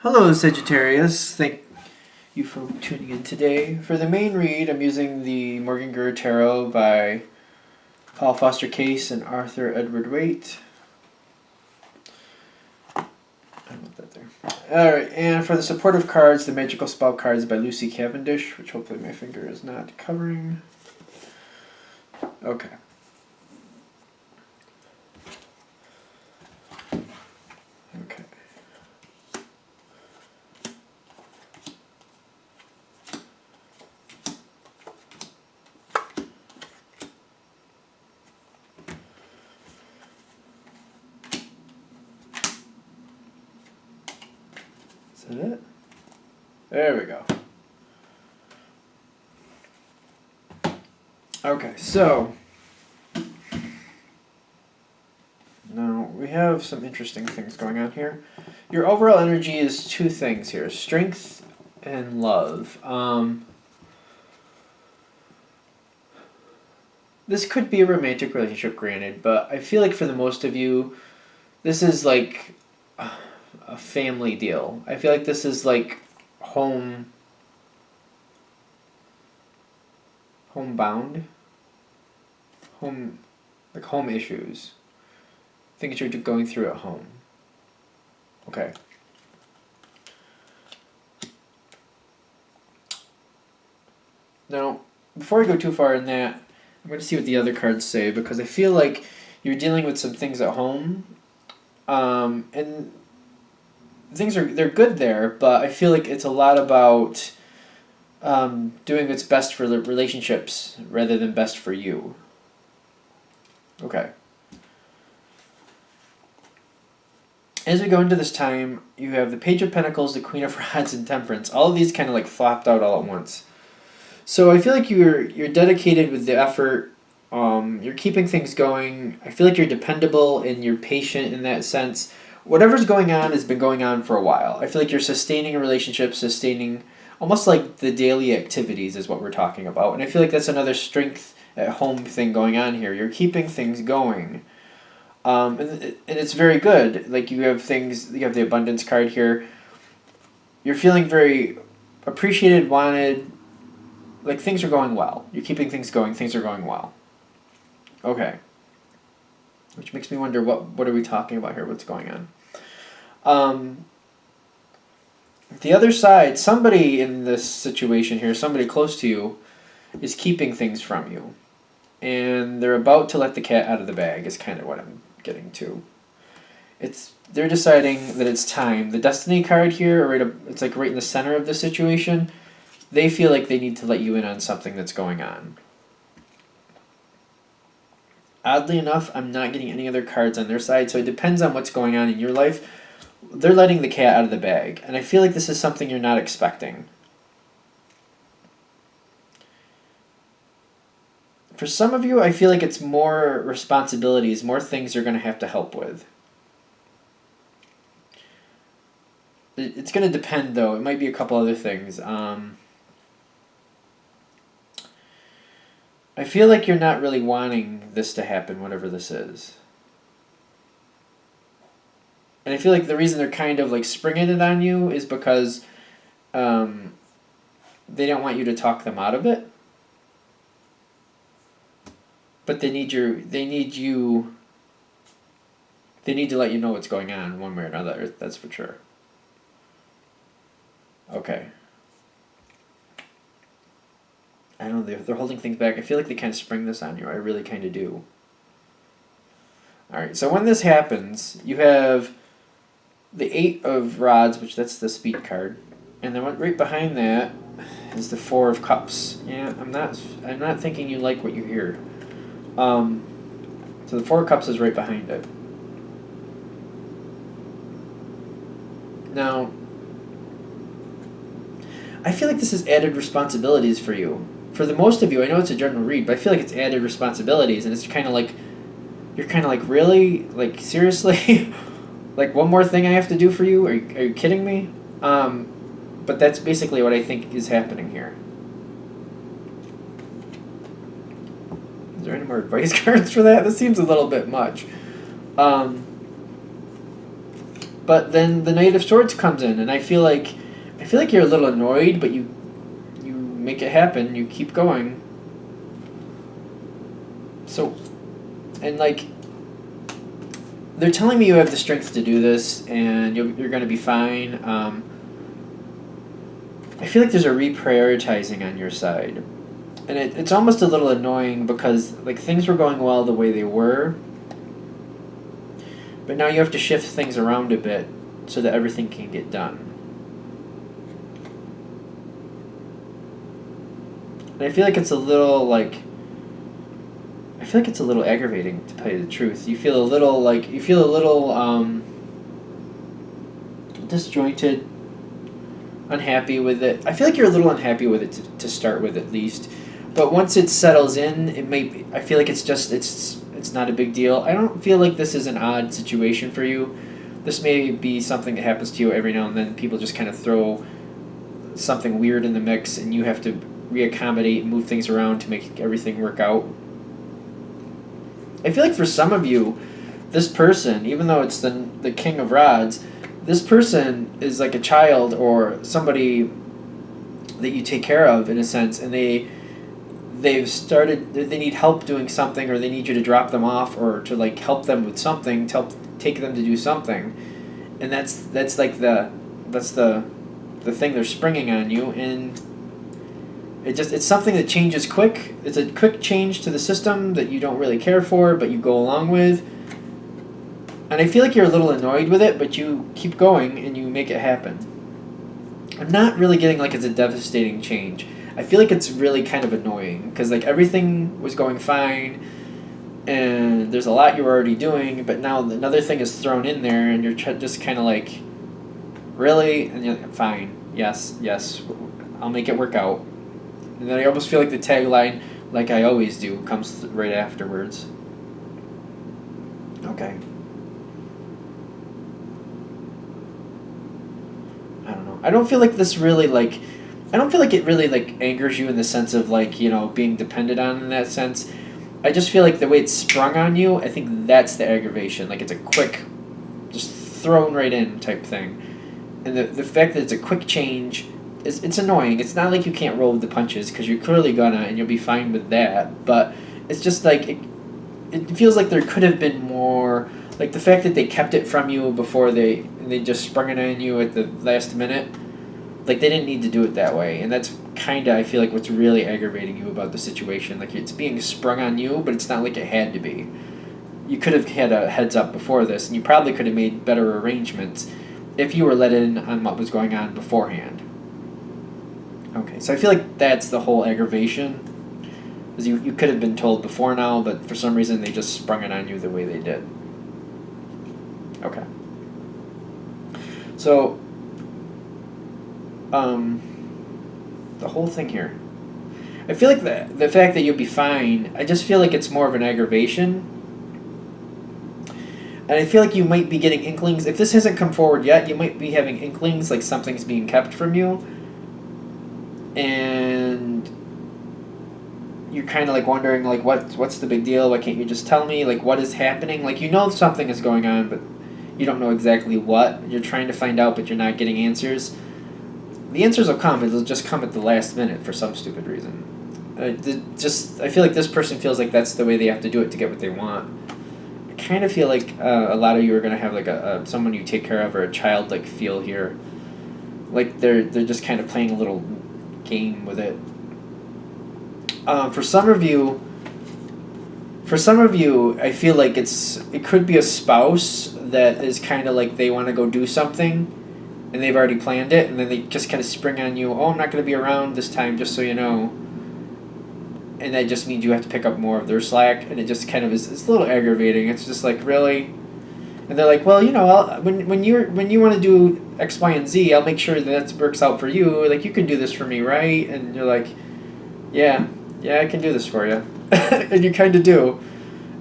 Hello, Sagittarius. Thank you for tuning in today. For the main read, I'm using the Morgan Gurr Tarot by Paul Foster Case and Arthur Edward Waite. I want that there. Alright, and for the supportive cards, the Magical Spell cards by Lucy Cavendish, which hopefully my finger is not covering. Okay. Okay. Is that it? There we go. Okay, so now we have some interesting things going on here. Your overall energy is two things here: strength and love. This could be a romantic relationship, granted, but I feel like for the most of you, this is like a family deal. I feel like this is like homebound. Like home issues. Things you're going through at home. Okay. Now, before I go too far in that, I'm going to see what the other cards say, because I feel like you're dealing with some things at home, and they're good there, but I feel like it's a lot about doing what's best for the relationships rather than best for you. Okay. As we go into this time, you have the Page of Pentacles, the Queen of Rods, and Temperance. All of these kind of like flopped out all at once. So I feel like you're dedicated with the effort. You're keeping things going. I feel like you're dependable and you're patient in that sense. Whatever's going on has been going on for a while. I feel like you're sustaining a relationship, sustaining almost like the daily activities is what we're talking about. And I feel like that's another strength at home thing going on here. You're keeping things going. And it's very good. Like you have the abundance card here. You're feeling very appreciated, wanted. Like things are going well. You're keeping things going. Things are going well. Okay. Which makes me wonder, what are we talking about here? What's going on? The other side, somebody in this situation here, somebody close to you, is keeping things from you. And they're about to let the cat out of the bag is kind of what I'm getting to. They're deciding that it's time. The Destiny card here, it's like right in the center of the situation. They feel like they need to let you in on something that's going on. Oddly enough, I'm not getting any other cards on their side, so it depends on what's going on in your life. They're letting the cat out of the bag, and I feel like this is something you're not expecting. For some of you, I feel like it's more responsibilities, more things you're going to have to help with. It's going to depend, though. It might be a couple other things. I feel like you're not really wanting this to happen, whatever this is. And I feel like the reason they're kind of like springing it on you is because they don't want you to talk them out of it. But they need to let you know what's going on one way or another, that's for sure. Okay. I don't know, they're holding things back. I feel like they kind of spring this on you. I really kind of do. Alright, so when this happens, you have the Eight of Rods, which that's the speed card. And then right behind that is the Four of Cups. Yeah, I'm not thinking you like what you hear. So the Four of Cups is right behind it. Now, I feel like this is added responsibilities for you. For the most of you, I know it's a general read, but I feel like it's added responsibilities, and it's kind of like, you're kind of like, really? Like, seriously? Like, one more thing I have to do for you? Are you kidding me? But that's basically what I think is happening here. Is there any more advice cards for that? This seems a little bit much. But but then the Knight of Swords comes in, and I feel like you're a little annoyed, but you make it happen. You keep going. So, and like, they're telling me you have the strength to do this, and you're going to be fine. I feel like there's a reprioritizing on your side. And it's almost a little annoying because like things were going well the way they were, but now you have to shift things around a bit so that everything can get done. And I feel like it's a little aggravating, to tell you the truth. You feel a little disjointed, unhappy with it. I feel like you're a little unhappy with it to start with, at least. But once it settles in, I feel like it's not a big deal. I don't feel like this is an odd situation for you. This may be something that happens to you every now and then. People just kind of throw something weird in the mix, and you have to reaccommodate and move things around to make everything work out. I feel like for some of you, this person, even though it's the King of Rods, this person is like a child or somebody that you take care of in a sense, and they need help doing something, or they need you to drop them off or to like help them with something, to help take them to do something, and that's the thing they're springing on you, and it's something that changes quick. It's a quick change to the system that you don't really care for, but you go along with. And I feel like you're a little annoyed with it, but you keep going and you make it happen. I'm not really getting like it's a devastating change. I feel like it's really kind of annoying because like everything was going fine and there's a lot you were already doing, but now another thing is thrown in there and you're just kind of like, really? And you're like, fine, yes, I'll make it work out. And then I almost feel like the tagline, like I always do, comes right afterwards. Okay. I don't know. I don't feel like it really angers you in the sense of being dependent on in that sense. I just feel like the way it's sprung on you, I think that's the aggravation. Like it's a quick, just thrown right in type thing. And the fact that it's a quick change, it's annoying. It's not like you can't roll with the punches because you're clearly gonna and you'll be fine with that. But it's just like it feels like there could have been more. Like the fact that they kept it from you before they just sprung it on you at the last minute. Like they didn't need to do it that way, and that's kinda I feel like what's really aggravating you about the situation. Like it's being sprung on you, but it's not like it had to be. You could have had a heads up before this, and you probably could have made better arrangements if you were let in on what was going on beforehand. Okay, so I feel like that's the whole aggravation. Is you could have been told before now, but for some reason they just sprung it on you the way they did. Okay. So, the whole thing here. I feel like the fact that you'll be fine, I just feel like it's more of an aggravation. And I feel like you might be getting inklings. If this hasn't come forward yet, you might be having inklings like something's being kept from you. And you're kind of like wondering like what's the big deal? Why can't you just tell me? Like what is happening? Like you know something is going on, but you don't know exactly what. You're trying to find out, but you're not getting answers. The answers will come. It'll just come at the last minute for some stupid reason. I feel like this person feels like that's the way they have to do it to get what they want. I kind of feel like a lot of you are going to have like a someone you take care of or a childlike feel here. Like they're just kind of playing a little game with it. For some of you, I feel like it could be a spouse that is kind of like they want to go do something, and they've already planned it, and then they just kind of spring on you. Oh, I'm not going to be around this time, just so you know. And that just means you have to pick up more of their slack, and it just kind of it's a little aggravating. It's just like, really? And they're like, well, when you want to do X, Y, and Z, I'll make sure that works out for you. Like, you can do this for me, right? And you're like, yeah, I can do this for you. And you kind of do.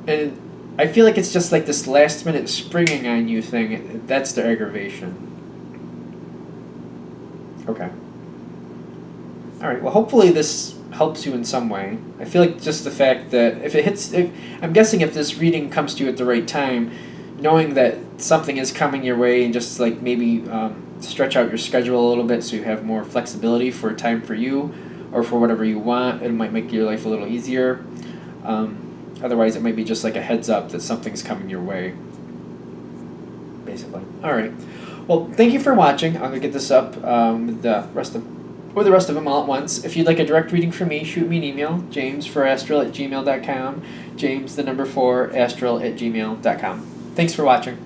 And I feel like it's just like this last minute springing on you thing. That's the aggravation. Okay. All right. Well, hopefully this helps you in some way. I feel like just the fact that I'm guessing if this reading comes to you at the right time, knowing that something is coming your way, and just like maybe stretch out your schedule a little bit so you have more flexibility for time for you or for whatever you want. It might make your life a little easier. Otherwise, it might be just like a heads up that something's coming your way, basically. All right. Well, thank you for watching. I'm gonna get this up with the rest of them all at once. If you'd like a direct reading from me, shoot me an email, james4astral@gmail.com, james4astral@gmail.com. Thanks for watching.